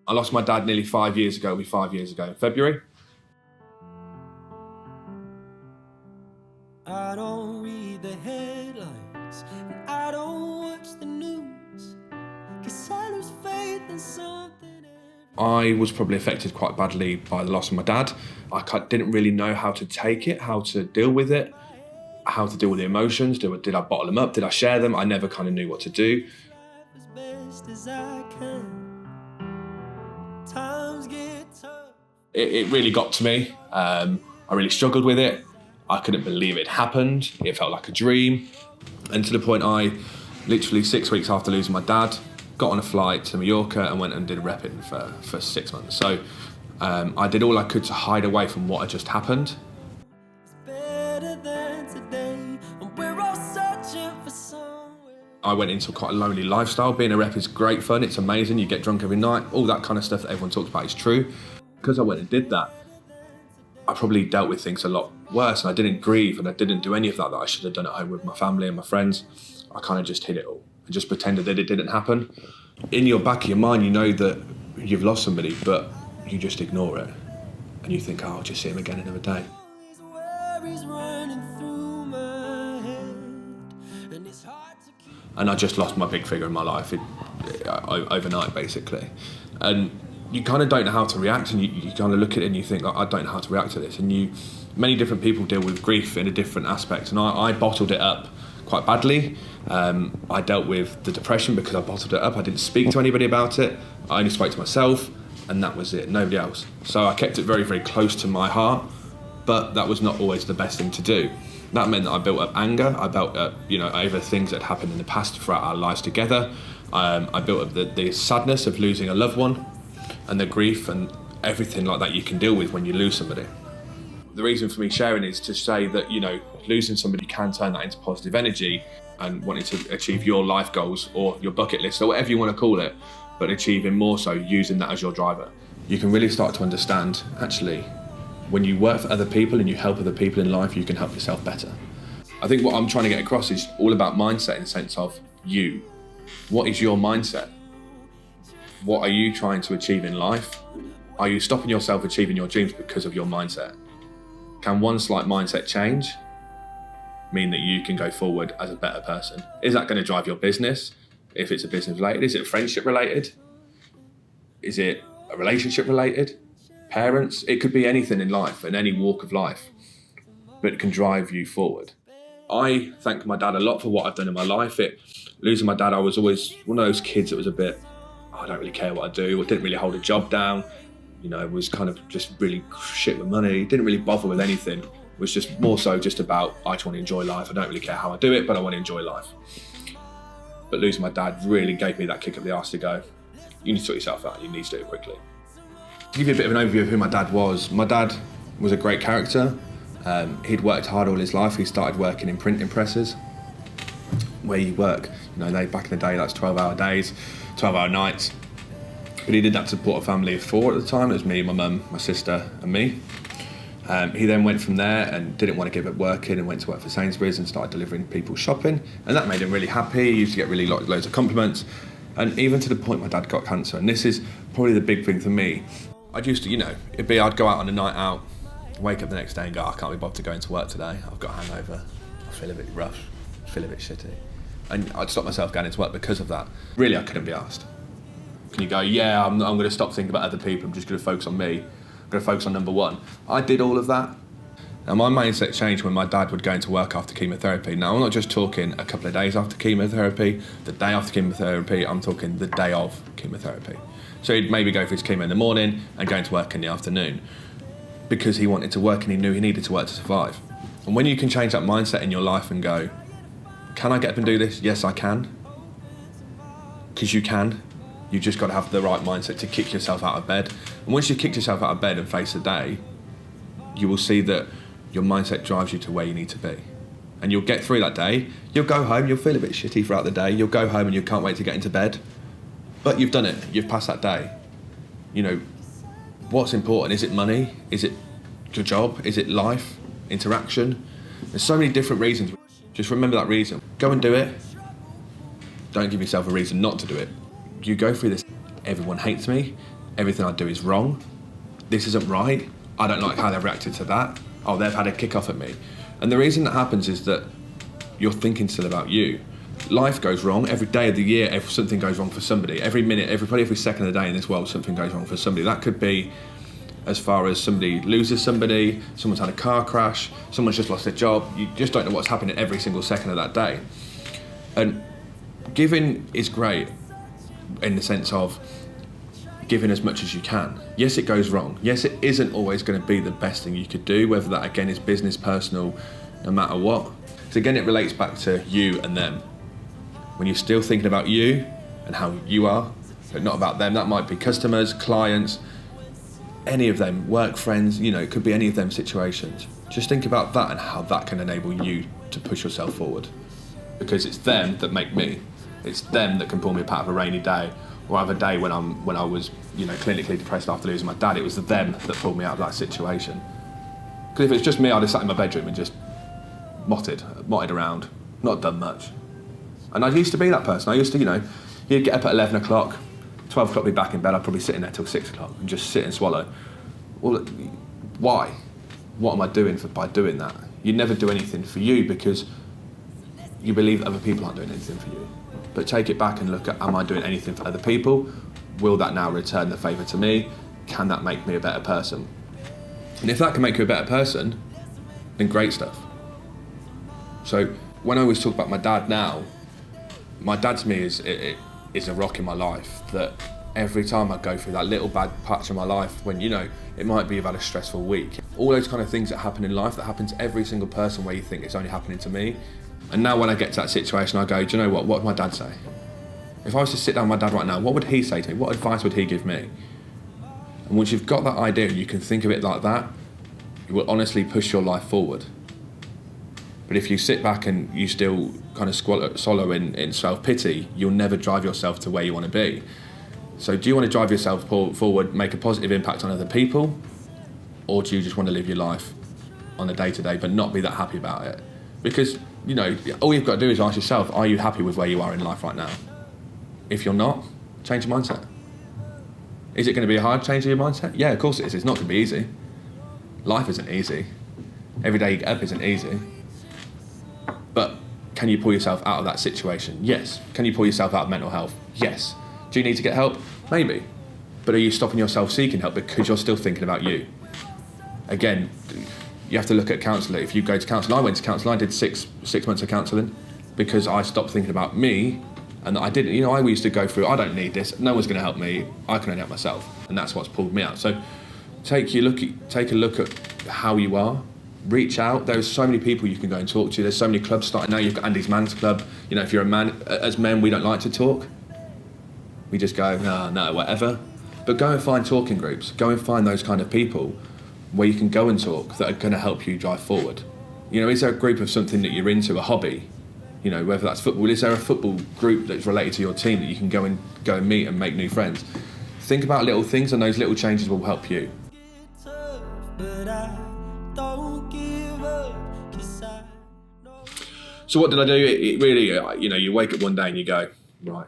I lost my dad nearly 5 years ago. It'll be 5 years ago in February. I don't read the headlines, and I don't watch the news, 'cause I lose faith in something. I was probably affected quite badly by the loss of my dad. Didn't really know how to take it, how to deal with it, how to deal with the emotions. Did I bottle them up? Did I share them? I never kind of knew what to do. As best as I can. Times get tough. It really got to me. I really struggled with it. I couldn't believe it happened. It felt like a dream. And to the point I, literally 6 weeks after losing my dad, got on a flight to Mallorca and went and did repping for 6 months. So I did all I could to hide away from what had just happened. It's better than today, and we're all searching for somewhere. I went into quite a lonely lifestyle. Being a rep is great fun, it's amazing, you get drunk every night, all that kind of stuff that everyone talks about is true. Because I went and did that, I probably dealt with things a lot worse, and I didn't grieve and I didn't do any of that I should have done at home with my family and my friends. I kind of just hid it all and just pretended that it didn't happen. In your back of your mind, you know that you've lost somebody, but you just ignore it. And you think, oh, I'll just see him again another day. These worries running through my head, and it's hard to keep. And I just lost my big figure in my life overnight, basically. And you kind of don't know how to react, and you kind of look at it and you think, I don't know how to react to this. And many different people deal with grief in a different aspect, and I bottled it up quite badly. I dealt with the depression because I bottled it up. I didn't speak to anybody about it. I only spoke to myself, and that was it, nobody else. So I kept it very, very close to my heart, but that was not always the best thing to do. That meant that I built up anger. I built up, over things that happened in the past throughout our lives together. I built up the sadness of losing a loved one, and the grief and everything like that you can deal with when you lose somebody. The reason for me sharing is to say that, losing somebody can turn that into positive energy, and wanting to achieve your life goals or your bucket list or whatever you want to call it, but achieving more so using that as your driver. You can really start to understand, actually, when you work for other people and you help other people in life, you can help yourself better. I think what I'm trying to get across is all about mindset in the sense of you. What is your mindset? What are you trying to achieve in life? Are you stopping yourself achieving your dreams because of your mindset? Can one slight mindset change mean that you can go forward as a better person? Is that going to drive your business? If it's a business related, is it friendship related? Is it a relationship related? Parents? It could be anything in life, in any walk of life, but it can drive you forward. I thank my dad a lot for what I've done in my life. Losing my dad, I was always one of those kids that was a bit, I don't really care what I do, or didn't really hold a job down, was kind of just really shit with money, didn't really bother with anything, was just more so just about, I just want to enjoy life, I don't really care how I do it, but I want to enjoy life. But losing my dad really gave me that kick up the arse to go, you need to sort yourself out, you need to do it quickly. To give you a bit of an overview of who my dad was a great character. He'd worked hard all his life. He started working in printing presses, where you work, back in the day, that's 12-hour days, 12-hour nights. But he did that to support a family of 4 at the time. It was me, my mum, my sister and me. He then went from there and didn't want to give up working and went to work for Sainsbury's and started delivering people shopping. And that made him really happy. He used to get really loads of compliments. And even to the point my dad got cancer. And this is probably the big thing for me. I'd used to, I'd go out on a night out, wake up the next day and go, I can't be bothered to go into work today. I've got a hangover. I feel a bit rough. I feel a bit shitty. And I'd stop myself going into work because of that. Really, I couldn't be asked. Can you go, yeah, I'm going to stop thinking about other people. I'm just going to focus on me. I'm going to focus on number one. I did all of that. Now, my mindset changed when my dad would go into work after chemotherapy. Now, I'm not just talking a couple of days after chemotherapy, the day after chemotherapy, I'm talking the day of chemotherapy. So he'd maybe go for his chemo in the morning and go into work in the afternoon because he wanted to work and he knew he needed to work to survive. And when you can change that mindset in your life and go, can I get up and do this? Yes, I can. Because you can. You just got to have the right mindset to kick yourself out of bed. And once you've kicked yourself out of bed and face the day, you will see that your mindset drives you to where you need to be. And you'll get through that day. You'll go home, you'll feel a bit shitty throughout the day. You'll go home and you can't wait to get into bed. But you've done it. You've passed that day. What's important? Is it money? Is it your job? Is it life? Interaction? There's so many different reasons. Just remember that reason. Go and do it. Don't give yourself a reason not to do it. You go through this, everyone hates me, everything I do is wrong. This isn't right. I don't like how they've reacted to that. Oh, they've had a kick off at me. And the reason that happens is that you're thinking still about you. Life goes wrong every day of the year. Something goes wrong for somebody. Every minute, every second of the day in this world, something goes wrong for somebody. That could be as far as somebody loses somebody, someone's had a car crash, someone's just lost their job. You just don't know what's happening every single second of that day. And giving is great in the sense of giving as much as you can. Yes, it goes wrong. Yes, it isn't always going to be the best thing you could do, whether that again is business, personal, no matter what. So again, it relates back to you and them. When you're still thinking about you and how you are, but not about them, that might be customers, clients, any of them, work friends, it could be any of them situations. Just think about that and how that can enable you to push yourself forward. Because it's them that make me. It's them that can pull me up out of a rainy day, or have a day when I was, clinically depressed after losing my dad. It was them that pulled me out of that situation. Because if it's just me, I'd have sat in my bedroom and just motted around, not done much. And I used to be that person. I used to, you'd get up at 11 o'clock, 12 o'clock, be back in bed. I'd probably sit in there till 6 o'clock and just sit and swallow. Well, why? What am I doing by doing that? You never do anything for you because you believe other people aren't doing anything for you. But take it back and look at, am I doing anything for other people? Will that now return the favour to me? Can that make me a better person? And if that can make you a better person, then great stuff. So when I always talk about my dad now, my dad to me is a rock in my life, that every time I go through that little bad patch of my life when, it might be you've had a stressful week. All those kind of things that happen in life, that happen to every single person where you think it's only happening to me. And now when I get to that situation, I go, do you know what would my dad say? If I was to sit down with my dad right now, what would he say to me? What advice would he give me? And once you've got that idea and you can think of it like that, it will honestly push your life forward. But if you sit back and you still kind of swallow in self-pity, you'll never drive yourself to where you want to be. So do you want to drive yourself forward, make a positive impact on other people? Or do you just want to live your life on a day-to-day but not be that happy about it? Because, all you've got to do is ask yourself, are you happy with where you are in life right now? If you're not, change your mindset. Is it going to be a hard change of your mindset? Yeah, of course it is. It's not going to be easy. Life isn't easy. Every day you get up isn't easy. But can you pull yourself out of that situation? Yes. Can you pull yourself out of mental health? Yes. Do you need to get help? Maybe. But are you stopping yourself seeking help because you're still thinking about you? Again, you have to look at counselling. If you go to counselling, I went to counselling. I did six months of counselling because I stopped thinking about me, and that I didn't. I used to go through, I don't need this. No one's going to help me. I can only help myself, and that's what's pulled me out. So take a look at how you are. Reach out. There's so many people you can go and talk to. There's so many clubs starting now. You've got Andy's Man's Club. If you're a man, as men, we don't like to talk. We just go, no, whatever. But go and find talking groups. Go and find those kind of people where you can go and talk that are going to help you drive forward. Is there a group of something that you're into, a hobby? Whether that's football. Is there a football group that's related to your team that you can go and meet and make new friends? Think about little things, and those little changes will help you. So what did I do? It really, you wake up one day and you go, right,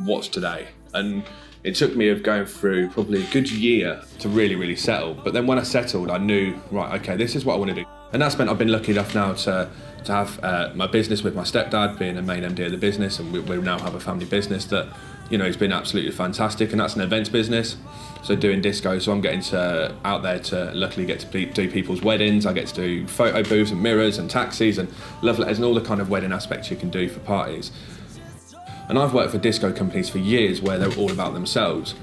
what's today? And it took me of going through probably a good year to really, really settle. But then when I settled, I knew, right, okay, this is what I want to do. And that's meant I've been lucky enough now to have my business with my stepdad, being a main MD of the business, and we now have a family business that, it's been absolutely fantastic, and that's an events business. So doing disco, so I'm getting out there to luckily get to do people's weddings. I get to do photo booths and mirrors and taxis and love letters and all the kind of wedding aspects you can do for parties. And I've worked for disco companies for years where they're all about themselves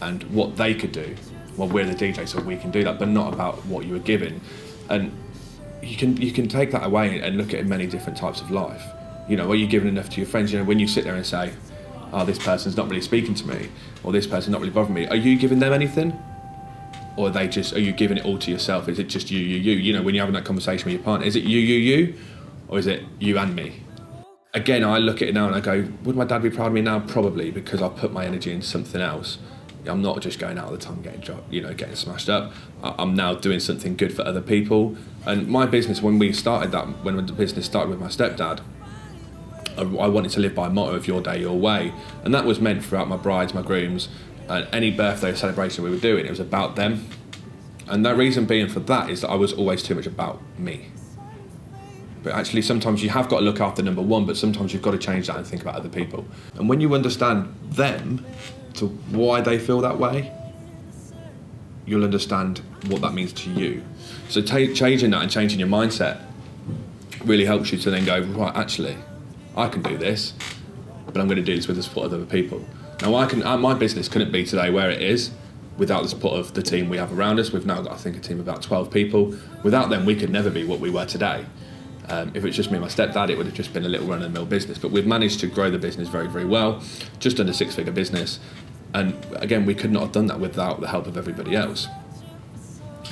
and what they could do. Well, we're the DJ, so we can do that, but not about what you were given. And you can take that away and look at it in many different types of life. Are you giving enough to your friends? When you sit there and say, oh, this person's not really speaking to me, or this person's not really bothering me, are you giving them anything? Or are you giving it all to yourself? Is it just you? When you're having that conversation with your partner, is it you? Or is it you and me? Again, I look at it now and I go, would my dad be proud of me now? Probably, because I've put my energy into something else. I'm not just going out all the time getting dropped, getting smashed up. I'm now doing something good for other people. And my business, when the business started with my stepdad, I wanted to live by a motto of your day, your way. And that was meant throughout my brides, my grooms, And any birthday celebration we were doing, it was about them. And the reason being for that is that I was always too much about me. But actually sometimes you have got to look after number one, but sometimes you've got to change that and think about other people. And when you understand them, to why they feel that way, you'll understand what that means to you. So changing that and changing your mindset really helps you to then go, right, actually, I can do this, but I'm going to do this with the support of other people. Now, my business couldn't be today where it is without the support of the team we have around us. We've now got, I think, a team of about 12 people. Without them, we could never be what we were today. If it's just me and my stepdad, it would have just been a little run-of-the-mill business. But we've managed to grow the business very, very well, just under 6-figure business. And again, we could not have done that without the help of everybody else.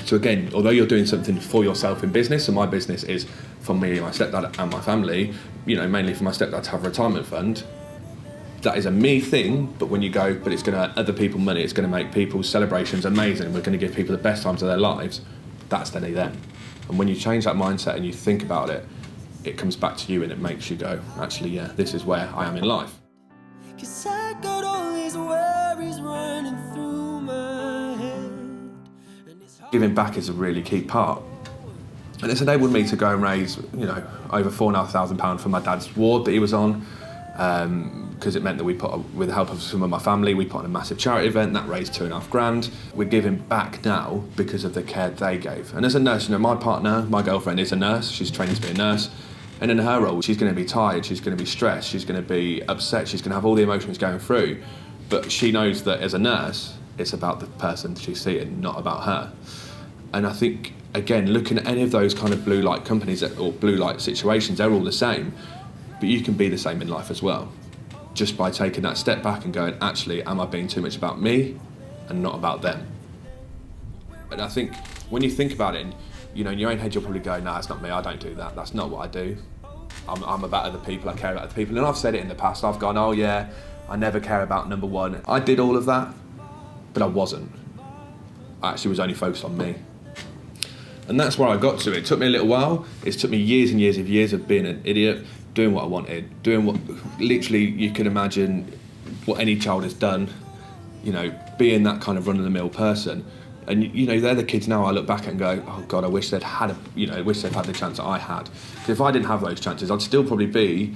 So again, although you're doing something for yourself in business, and my business is for me, my stepdad and my family, mainly for my stepdad to have a retirement fund, that is a me thing, but when you go, but it's going to earn other people money, it's going to make people's celebrations amazing, we're going to give people the best times of their lives, that's then them. And when you change that mindset and you think about it, it comes back to you and it makes you go, actually, yeah, this is where I am in life. 'Cause I got all these worries running through my head, and it's hard. Giving back is a really key part. And it's enabled me to go and raise, over £4,500 for my dad's ward that he was on, because it meant that with the help of some of my family, we put on a massive charity event that raised £2,500. We're giving back now because of the care they gave. And as a nurse, my partner, my girlfriend is a nurse. She's training to be a nurse. And in her role, she's going to be tired, she's going to be stressed, she's going to be upset, she's going to have all the emotions going through. But she knows that as a nurse, it's about the person she's seeing, not about her. And I think, again, looking at any of those kind of blue light companies or blue light situations, they're all the same. But you can be the same in life as well. Just by taking that step back and going, actually, am I being too much about me and not about them? And I think when you think about it, in your own head, you'll probably go, no, it's not me, I don't do that. That's not what I do. I'm about other people, I care about other people. And I've said it in the past, I've gone, oh yeah, I never care about number one. I did all of that, but I wasn't. I actually was only focused on me. And that's where I got to. It took me a little while. It took me years and years of being an idiot, doing what I wanted, doing what literally you can imagine what any child has done, being that kind of run-of-the-mill person. And they're the kids now I look back at and go, oh God, I wish they'd had the chance that I had. Because if I didn't have those chances, I'd still probably be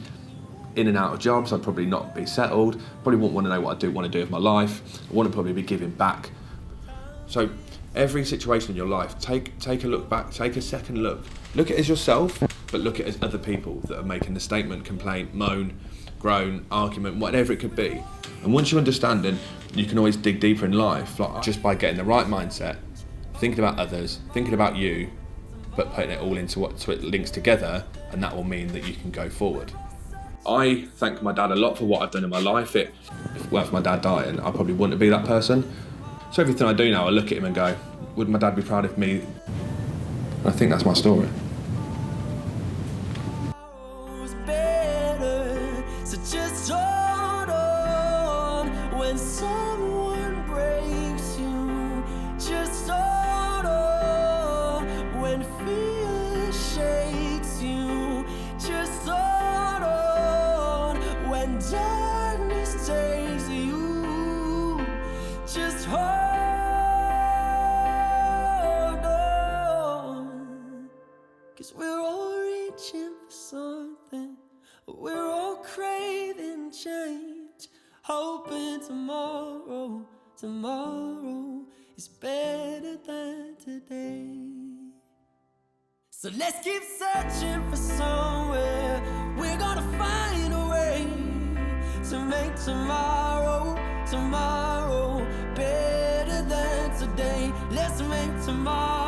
in and out of jobs. I'd probably not be settled. Probably wouldn't want to know what I do want to do with my life. I wouldn't probably be giving back. So every situation in your life, take a look back, take a second look. Look at it as yourself, but look at it as other people that are making the statement, complaint, moan, groan, argument, whatever it could be. And once you understand it, you can always dig deeper in life, just by getting the right mindset, thinking about others, thinking about you, but putting it all into so it links together, and that will mean that you can go forward. I thank my dad a lot for what I've done in my life. If it weren't for my dad dying, I probably wouldn't be that person. So everything I do now, I look at him and go, would my dad be proud of me? And I think that's my story. So just hold on when someone breaks you. Just hold on when fear shakes you. Just hold on when darkness takes you. Just hold on, 'cause we're all reaching for something. We're all craving change, hoping tomorrow is better than today. So let's keep searching for somewhere. We're gonna find a way to make tomorrow better than today. Let's make tomorrow